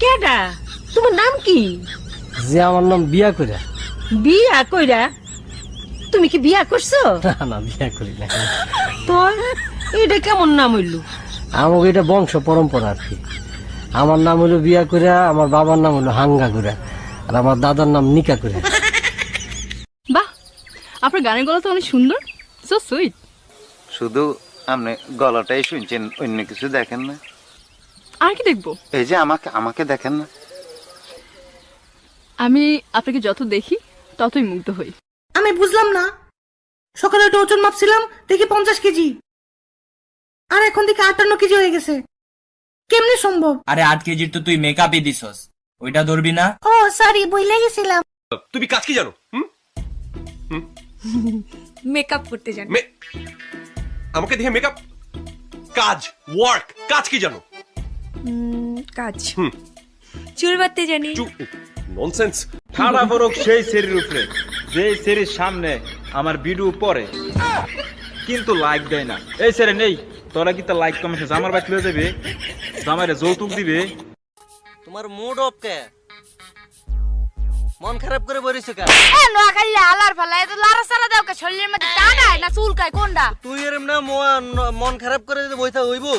কেডা? তোমার নাম কি? যে আমার নাম বিয়া কইরা। বিয়া কইরা? তুমি কি বিয়া করছো? না না, বিয়া করি না। তো এটা কেমন নাম হইল? আমাকে এটা বংশ পরম্পরা আর কি। আমার নাম হইলো বিয়া কইরা, আমার বাবার নাম হইলো হাঙ্গা কইরা, আর আমার দাদার নাম নিকা কইরা। বাহ, আপনার গানের গলা তো অনেক সুন্দর, সো সুইট। শুধু আপনি গলাটাই শুনছেন, অন্য কিছু দেখেন না? আর কি দেখবো? এই যে আমাকে আমাকে দেখেন না? আমি আপনাকে যত দেখি ততই মুগ্ধ হই। আমি বুঝলাম না, সকালে একটা ওজন মাপছিলাম দেখি 50 কেজি, আর এখন দেখি 58 কেজি হয়ে গেছে। কেমনে সম্ভব? আরে 8 কেজির তো তুই মেকআপই দিছস, ওইটা ধরবি না? ও সরি, বইলে গেছিলাম। তুমি কাজ কি জানো? মেকআপ করতে জানি। আমাকে দেখে মেকআপ? কাজ, ওয়ার্ক, কাজ কি জানো? কাজ চুল বাঁধতে জানি। ননসেন্স। খারাপ বরক সেই সেরির উপরে, যে সেরির সামনে আমার ভিডিও পরে কিন্তু লাইক দেয় না। এই সেরে নেই, তোরা কি তা লাইক কমেছে আমার বাইক লয়ে যাবে, জামাইরে যৌতুক দিবে। তোমার মুড অফ কে? মন খারাপ করে বরিছো কে? এ নোয়াখালী আলার ফালায় তো লারা সারা দাও কে, শরীরের মধ্যে টানায় না চুলকায় কোনটা? তুই এরম না মন খারাপ করে বইতা হইবো?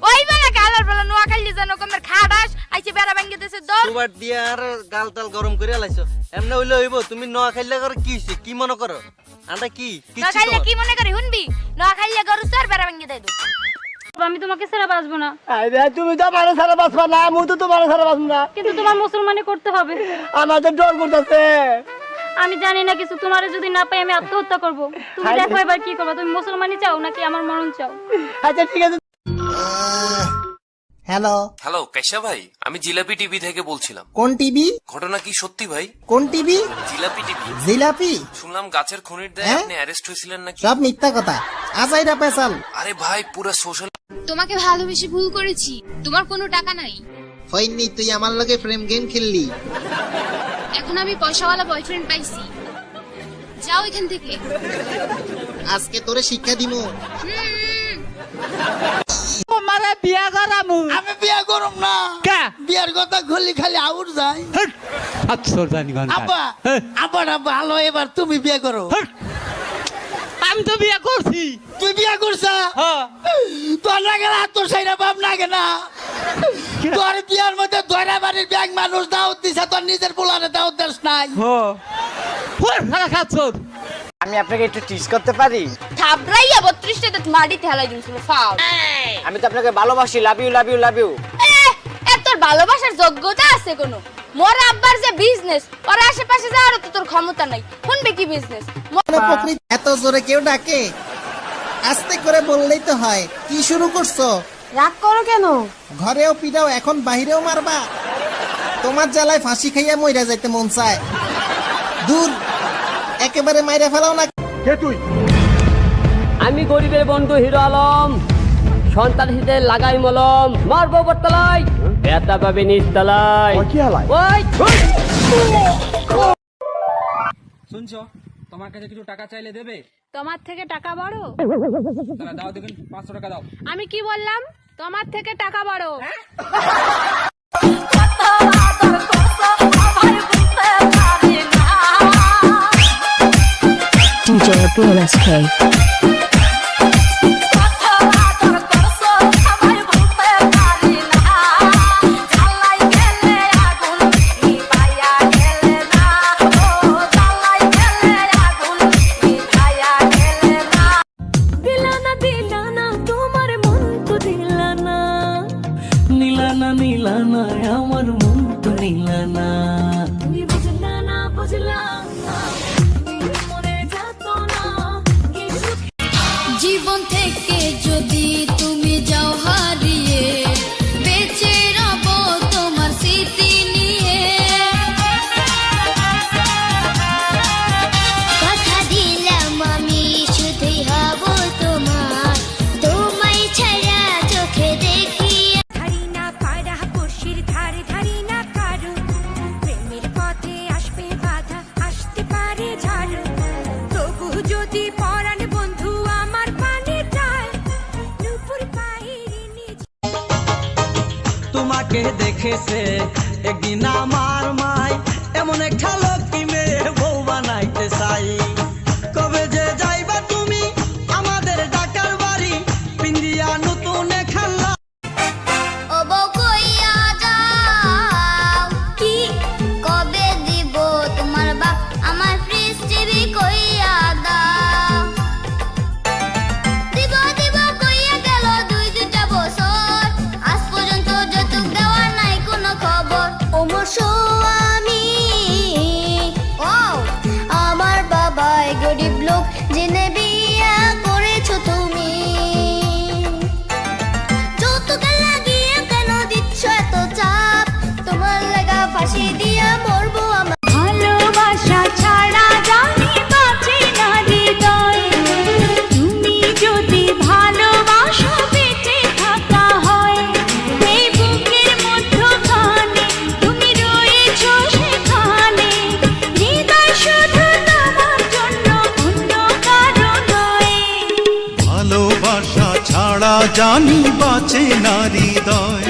ওই বলে আলার ফালা নোয়াখালী যেন কমের খাটাস আইছে বেড়া ভাঙ্গি দেছে দর। তোমার দিয়া আর গাল তাল গরম করে লাইছো, এমনি হইলে হইবো? তুমি নোয়াখালী করে কি হইছে, কি মনে করো? আন্ডা কি নোয়াখালী কি মনে করি শুনবি? নোয়াখালী গরু সর বেড়া ভাঙ্গি দেই দো। আমি তোমাকে ছাড়া বাঁচবো না। আরে তুমি তো আমার ছাড়া বাঁচবা না, আমি তো তোমার ছাড়া বাঁচব না। কিন্তু তোমার মুসলমানি করতে হবে। আমাদের ডর করতেছে। আমি জানি না কিছু, তোমারে যদি না পাই আমি আত্মহত্যা করব। তুমি দেখো এবার কি করবে, তুমি মুসলমানি চাও নাকি আমার মরণ চাও? আচ্ছা ঠিক আছে। হ্যালো হ্যালো কাইসা ভাই, আমি জিলাপি টিভি থেকে বলছিলাম। কোন টিভি? ঘটনা কি সত্যি ভাই? কোন টিভি? জিলাপি টিভি। জিলাপি? শুনলাম গাছের খনির দেয় হ্যাঁ? আপনি অ্যারেস্ট হয়েছিলেন নাকি? সব মিথ্যা কথা, আজাইরা পেছাল। আরে ভাই, পুরো সোশ্যাল। তোমাকে ভালোবেসে ভুল করেছি, তোমার কোনো টাকা নাই। হয়নি, তুই আমার লগে প্রেম গেম খেললি। এখন আমি পয়সাওয়ালা বয়ফ্রেন্ড পাইছি, যাও এখান থেকে। আজকে তোরে শিক্ষা দিমু। তোমারে বিয়া করামু। আমি বিয়া করব না। কে? বিয়ার কথা খুললি খালি আউর যায়। আচ্ছা জানি গান। আব্বা, আবার ভালো, এবার তুমি বিয়া করো। আমি তো বিয়া করছি। তুই বিয়া করছ? হ্যাঁ। তোর লাগে না, তোর সাইরা বাপ লাগে না। তোর বিয়ার মধ্যে দয়রা বাড়ির ব্যাগ মানুষ দাওয়াত দিছে, তোর নিজের পোলারে দাওয়াত দেস নাই। হ্যাঁ। ওই ফারা খাচ্ছস। আমি আপনাকে একটু টিজ করতে পারি? থাবরাইয়া 32 তে মাটিতে হেলাই দিছিল ফাউল। আমি তো আপনাকে ভালোবাসি, love you love you love you. এ তোর ভালোবাসার যোগ্যতা আছে কোনো? মোর আব্বার যে বিজনেস, ওর আশেপাশে যাওয়ার তো তোর ক্ষমতা নাই। শুনবে কি বিজনেস? এত জোরে কেউ ডাকে? আস্তে করে বললেই তো হয়। কি শুরু করছো? রাগ করো কেন? ঘরেও পিটাও, এখন বাহিরেও মারবা? তোমার জ্বালায় ফাঁসি খাইয়া মইরা যাইতে মন চায়। দূর, একেবারে মাইরা ফেলাও না। কে তুই? আমি গরিবের বন্ধু হিরো আলম, সন্তান হিসেবে লাগাই মলম, মারবো বটতলায়, ব্যথা পাবে নিচতলায়। ওই শুনছো, তোমার কাছে কিছু টাকা চাইলে দেবে? তোমার থেকে টাকা বড়? দাও, দেখুন 500 টাকা দাও। আমি কি বললাম? তোমার থেকে টাকা বড়। DJ BLSK আমার মন তো নীলানা। জীবন থেকে যদি তুমি যাও হারিয়ে, বেঁচে রব তোমার স্মৃতি নিয়ে। কথা দিলাম আমি শুধুই হব তোমার, তোমায় ছাড়া চোখে দেখি। ধারি না পাড়া পড়শির ধারে ধারি না কারো প্রেম দেখেছে একদিন আমার মাই এমন একটা লক্ষ্মী মেয়ে বউ বানাইতে চাই কবে যে যাইবা তুমি আমাদের ঢাকার বাড়ি পিন্দিয়া নতুন খেলা ও বউ কইয়া যাও কি কবে দিব তোমার বাপ আমার ফ্রিজ টিভি কইয়া দাও দিব দিব কইয়া গেল 2-2টা বছর আজ পর্যন্ত যৌতুক দেওয়ার নাই কোনো খবর ও মোর স্বামী ও আমার বাবাই গরিব লোক জেনে বিয়া করেছো তুমি যৌতুকের লাগিয়ে কেন দিচ্ছ এত চাপ তোমার লাগা ফাঁসি দিয়া মরবো আমার ভালোবাসা ছাড়া জানি বাঁচে না হৃদয় তুমি যদি ভালোবাসো বেঁচে থাকা হয় এই বুকের মধ্যখানে তুমি রয়েছো সেখানে হৃদয় শুধু তোমার জন্য অন্য কারো নয় ভালোবাসা ছাড়া জানি বাঁচে না হৃদয়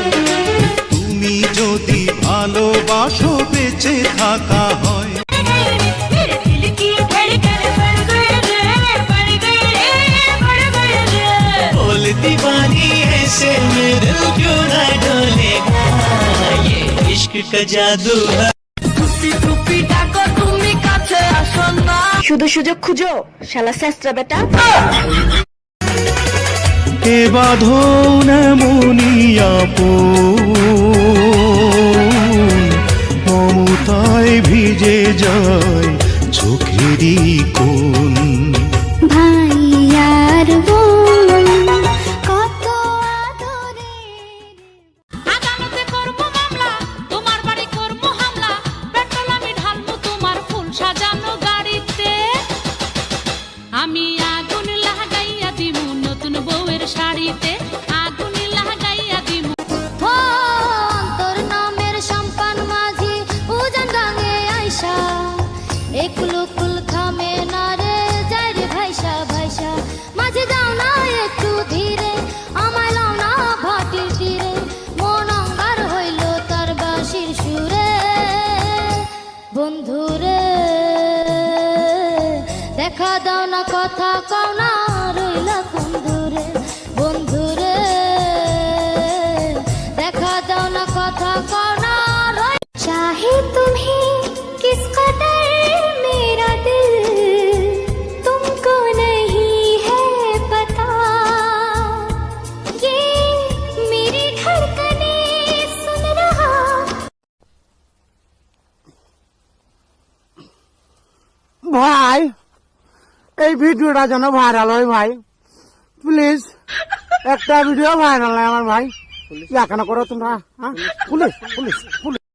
তুমি যদি ভালোবাসো বেঁচে থাকা হয় बोल दीवानी ऐसे मेरे दिल क्यों ना डोलेगा ये इश्क का जादू है টুপি ডাকো তুমি কাছে আসো না শুধু সুযোগ খুঁজো শালা শেষরা বেটা এ বাঁধন এমনিয়াপন মমতায় ভিজে যায় চোখেরই কোণ ভাইয়ার বোন কত আদরে আদালতে করব মামলা তোমার বাড়ি করব হামলা পেট্রোল আমি ঢালবো তোমার ফুল সাজানো গাড়িতে আমি আগুন লাগাইয়া দিব নতুন বউয়ের শাড়িতে আগুন লাগাইয়া দিব তোর নামের সম্পান মাঝি উজান গাঙে আইসা একুল কুল থামে না রে যাই রে ভাইসা ভাইসা মাঝে যাও না একটু ধীরে আমায় লাও না ভাটির তীরে মন অঙ্গার হইল তার বাঁশির সুরে বন্ধুরে দেখা দাও না কথা কও না রইলা কোন দূরে বন্ধুরে দেখা দাও না কথা কও না चाहे तुम्हें किस कदर मेरा दिल तुमको नहीं है पता ये मेरी धड़कने सुन रहा ভাই এই ভিডিওটা যেন ভাইরাল হয় ভাই প্লিজ একটা ভিডিও ভাইরাল হয় আমার ভাই কেন করো তোমরা পুলিশ পুলিশ পুলিশ